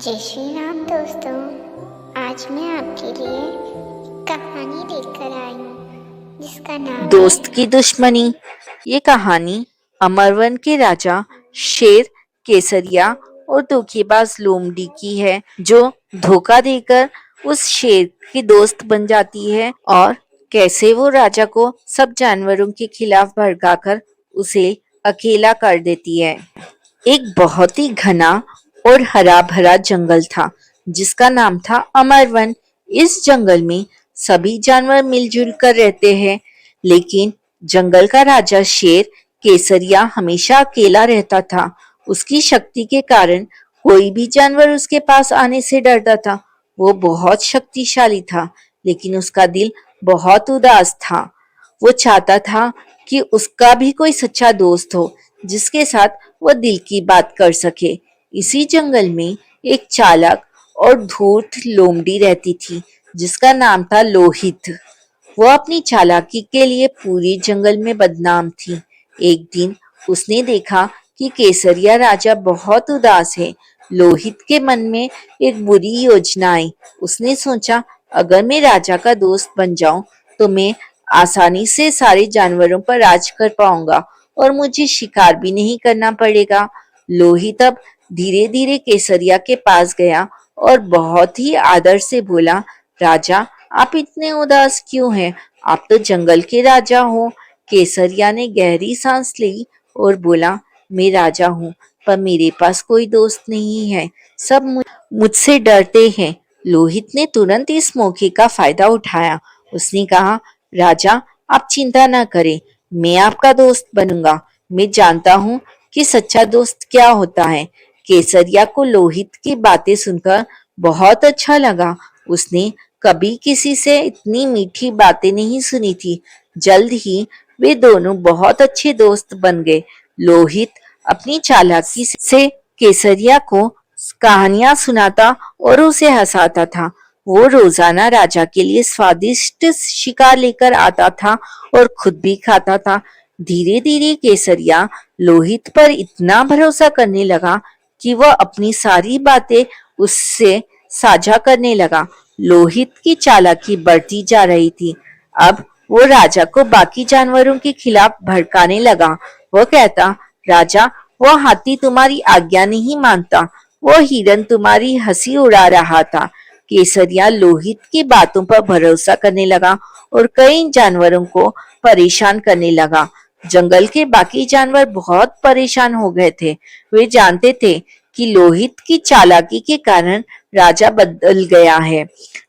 जय श्री राम दोस्तों। आज मैं आपके लिए कहानी लेकर आई हूँ जिसका नाम दोस्त है की दुश्मनी। ये कहानी अमरवन के राजा शेर केसरिया और धोखेबाज लोमड़ी की है, जो धोखा देकर उस शेर की दोस्त बन जाती है और कैसे वो राजा को सब जानवरों के खिलाफ भड़काकर उसे अकेला कर देती है। एक बहुत ही घना और हरा भरा जंगल था जिसका नाम था अमरवन। इस जंगल में सभी जानवर मिलजुल कर रहते हैं, लेकिन जंगल का राजा शेर केसरिया हमेशा अकेला रहता था। उसकी शक्ति के कारण कोई भी जानवर उसके पास आने से डरता था। वो बहुत शक्तिशाली था, लेकिन उसका दिल बहुत उदास था। वो चाहता था कि उसका भी कोई सच्चा दोस्त हो जिसके साथ वो दिल की बात कर सके। इसी जंगल में एक चालाक और धूर्त लोमड़ी रहती थी जिसका नाम था लोहित। वो अपनी चालाकी के लिए पूरे जंगल में बदनाम थी। एक दिन उसने देखा कि केसरिया राजा बहुत उदास है। लोहित के मन में एक बुरी योजना आई। उसने सोचा, अगर मैं राजा का दोस्त बन जाऊं तो मैं आसानी से सारे जानवरों पर राज कर पाऊंगा और मुझे शिकार भी नहीं करना पड़ेगा। लोहित अब धीरे धीरे केसरिया के पास गया और बहुत ही आदर से बोला, राजा, आप इतने उदास क्यों हैं? आप तो जंगल के राजा हो। केसरिया ने गहरी सांस ली और बोला, मैं राजा हूँ, पर मेरे पास कोई दोस्त नहीं है। सब मुझसे डरते हैं। लोहित ने तुरंत इस मौके का फायदा उठाया। उसने कहा, राजा, आप चिंता न करें, मैं आपका दोस्त बनूंगा। मैं जानता हूँ कि सच्चा दोस्त क्या होता है। केसरिया को लोहित की बातें सुनकर बहुत अच्छा लगा। उसने कभी किसी से इतनी मीठी बातें नहीं सुनी थी। जल्द ही वे दोनों बहुत अच्छे दोस्त बन गए। लोहित अपनी चालाकी से केसरिया को कहानियां सुनाता और उसे हंसाता था। वो रोजाना राजा के लिए स्वादिष्ट शिकार लेकर आता था और खुद भी खाता था। धीरे धीरे केसरिया लोहित पर इतना भरोसा करने लगा कि वह अपनी सारी बातें उससे साझा करने लगा। लोहित की चालाकी बढ़ती जा रही थी। अब वो राजा को बाकी जानवरों के खिलाफ भड़काने लगा। वो कहता, राजा, वो हाथी तुम्हारी आज्ञा नहीं मानता, वो हिरन तुम्हारी हंसी उड़ा रहा था। केसरिया लोहित की बातों पर भरोसा करने लगा और कई जानवरों को परेशान करने लगा। जंगल के बाकी जानवर बहुत परेशान हो गए थे। वे जानते थे कि लोहित की चालाकी के कारण राजा बदल गया है।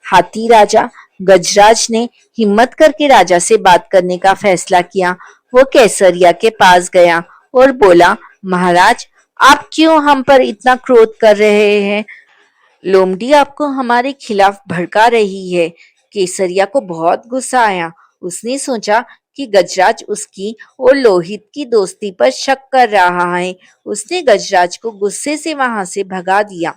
हाथी राजा गजराज ने हिम्मत करके राजा से बात करने का फैसला किया। वो केसरिया के पास गया और बोला, महाराज, आप क्यों हम पर इतना क्रोध कर रहे हैं? लोमड़ी आपको हमारे खिलाफ भड़का रही है। केसरिया को बहुत गुस्सा आया। उसने सोचा कि गजराज उसकी और लोहित की दोस्ती पर शक कर रहा है। उसने गजराज को गुस्से से वहां से भगा दिया।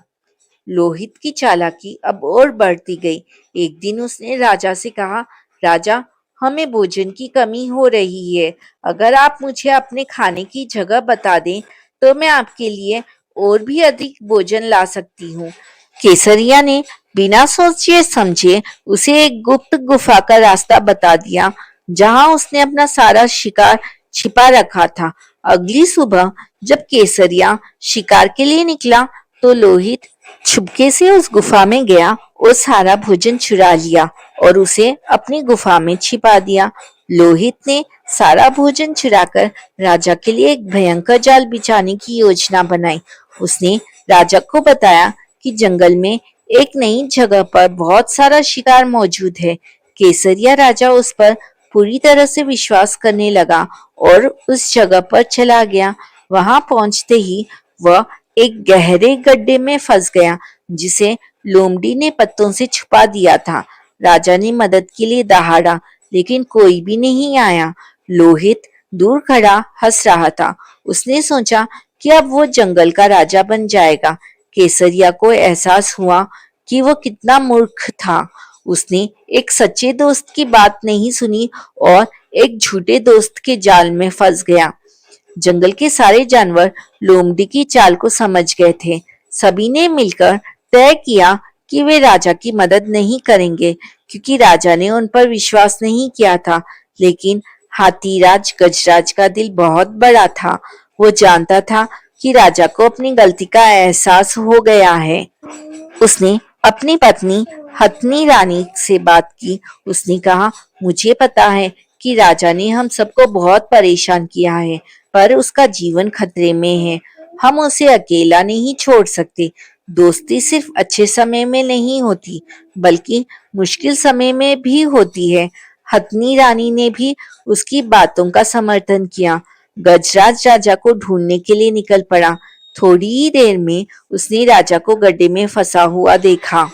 लोहित की चालाकी अब और बढ़ती गई। एक दिन उसने राजा से कहा, राजा, हमें भोजन की कमी हो रही है। अगर आप मुझे अपने खाने की जगह बता दें तो मैं आपके लिए और भी अधिक भोजन ला सकती हूँ। केसरिया ने बिना सोचे समझे उसे एक गुप्त गुफा का रास्ता बता दिया जहां उसने अपना सारा शिकार छिपा रखा था। अगली सुबह जब केसरिया शिकार के लिए निकला तो लोहित छुपके से उस गुफा में गया और सारा भोजन चुरा लिया और उसे अपनी गुफा में छिपा दिया। लोहित ने सारा भोजन चुराकर राजा के लिए एक भयंकर जाल बिछाने की योजना बनाई। उसने राजा को बताया कि जंगल में एक नई जगह पर बहुत सारा शिकार मौजूद है। केसरिया राजा उस पर पूरी तरह से विश्वास करने लगा और उस जगह पर चला गया। वहां पहुंचते ही वह एक गहरे गड्ढे में फंस गया जिसे लोमड़ी ने पत्तों से छुपा दिया था। राजा ने मदद के लिए दहाड़ा, लेकिन कोई भी नहीं आया। लोहित दूर खड़ा हंस रहा था। उसने सोचा कि अब वो जंगल का राजा बन जाएगा। केसरिया को एहसास हुआ कि वो कितना मूर्ख था। उसने एक सच्चे दोस्त की बात नहीं सुनी और एक झूठे दोस्त के जाल में फंस गया। जंगल के सारे जानवर लोमड़ी की चाल को समझ गए थे। सभी ने मिलकर तय किया कि वे राजा की मदद नहीं करेंगे क्योंकि राजा ने उन पर विश्वास नहीं किया था। लेकिन हाथीराज गजराज का दिल बहुत बड़ा था। वो जानता था कि राजा को अपनी गलती का एहसास हो गया है। उसने अपनी पत्नी हथनी रानी से बात की। उसने कहा, मुझे पता है कि राजा ने हम सबको बहुत परेशान किया है, पर उसका जीवन खतरे में है। हम उसे अकेला नहीं छोड़ सकते। दोस्ती सिर्फ अच्छे समय में नहीं होती, बल्कि मुश्किल समय में भी होती है। हथनी रानी ने भी उसकी बातों का समर्थन किया। गजराज राजा को ढूंढने के लिए निकल पड़ा। थोड़ी ही देर में उसने राजा को गड्ढे में फंसा हुआ देखा।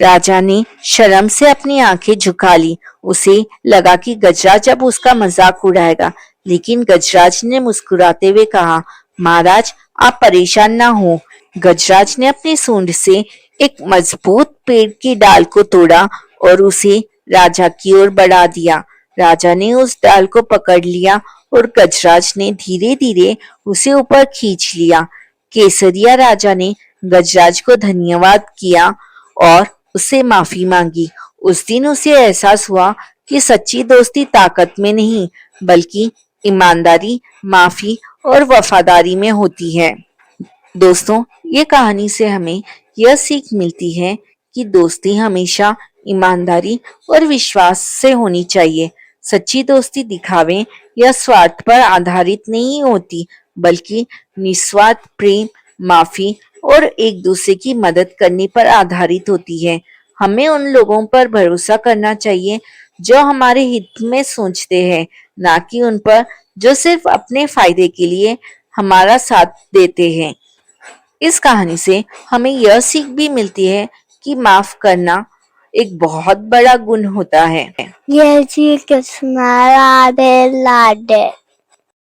राजा ने शर्म से अपनी आंखें झुका ली। उसे लगा कि गजराज अब उसका मजाक उड़ाएगा, लेकिन गजराज ने मुस्कुराते हुए कहा, महाराज आप परेशान ना हो। गजराज ने अपनी सूंड से एक मजबूत पेड़ की डाल को तोड़ा और उसे राजा की ओर बढ़ा दिया। राजा ने उस डाल को पकड़ लिया और गजराज ने धीरे धीरे उसे ऊपर खींच लिया। केसरिया राजा ने गजराज को धन्यवाद किया और उससे माफी मांगी। उस दिन उसे एहसास हुआ कि सच्ची दोस्ती ताकत में नहीं, बल्कि ईमानदारी, माफी और वफादारी में होती है। दोस्तों, ये कहानी से हमें यह सीख मिलती है कि दोस्ती हमेशा ईमानदारी और विश्वास से होनी चाहिए। सच्ची दोस्ती दिखावे या स्वार्थ पर आधारित नहीं होती, बल्कि निस्वार्थ प्रेम, माफी और एक दूसरे की मदद करने पर आधारित होती है। हमें उन लोगों पर भरोसा करना चाहिए जो हमारे हित में सोचते हैं, ना कि उन पर जो सिर्फ अपने फायदे के लिए हमारा साथ देते हैं। इस कहानी से हमें यह सीख भी मिलती है कि माफ करना एक बहुत बड़ा गुण होता है। जय श्री कृष्ण राधे राधे।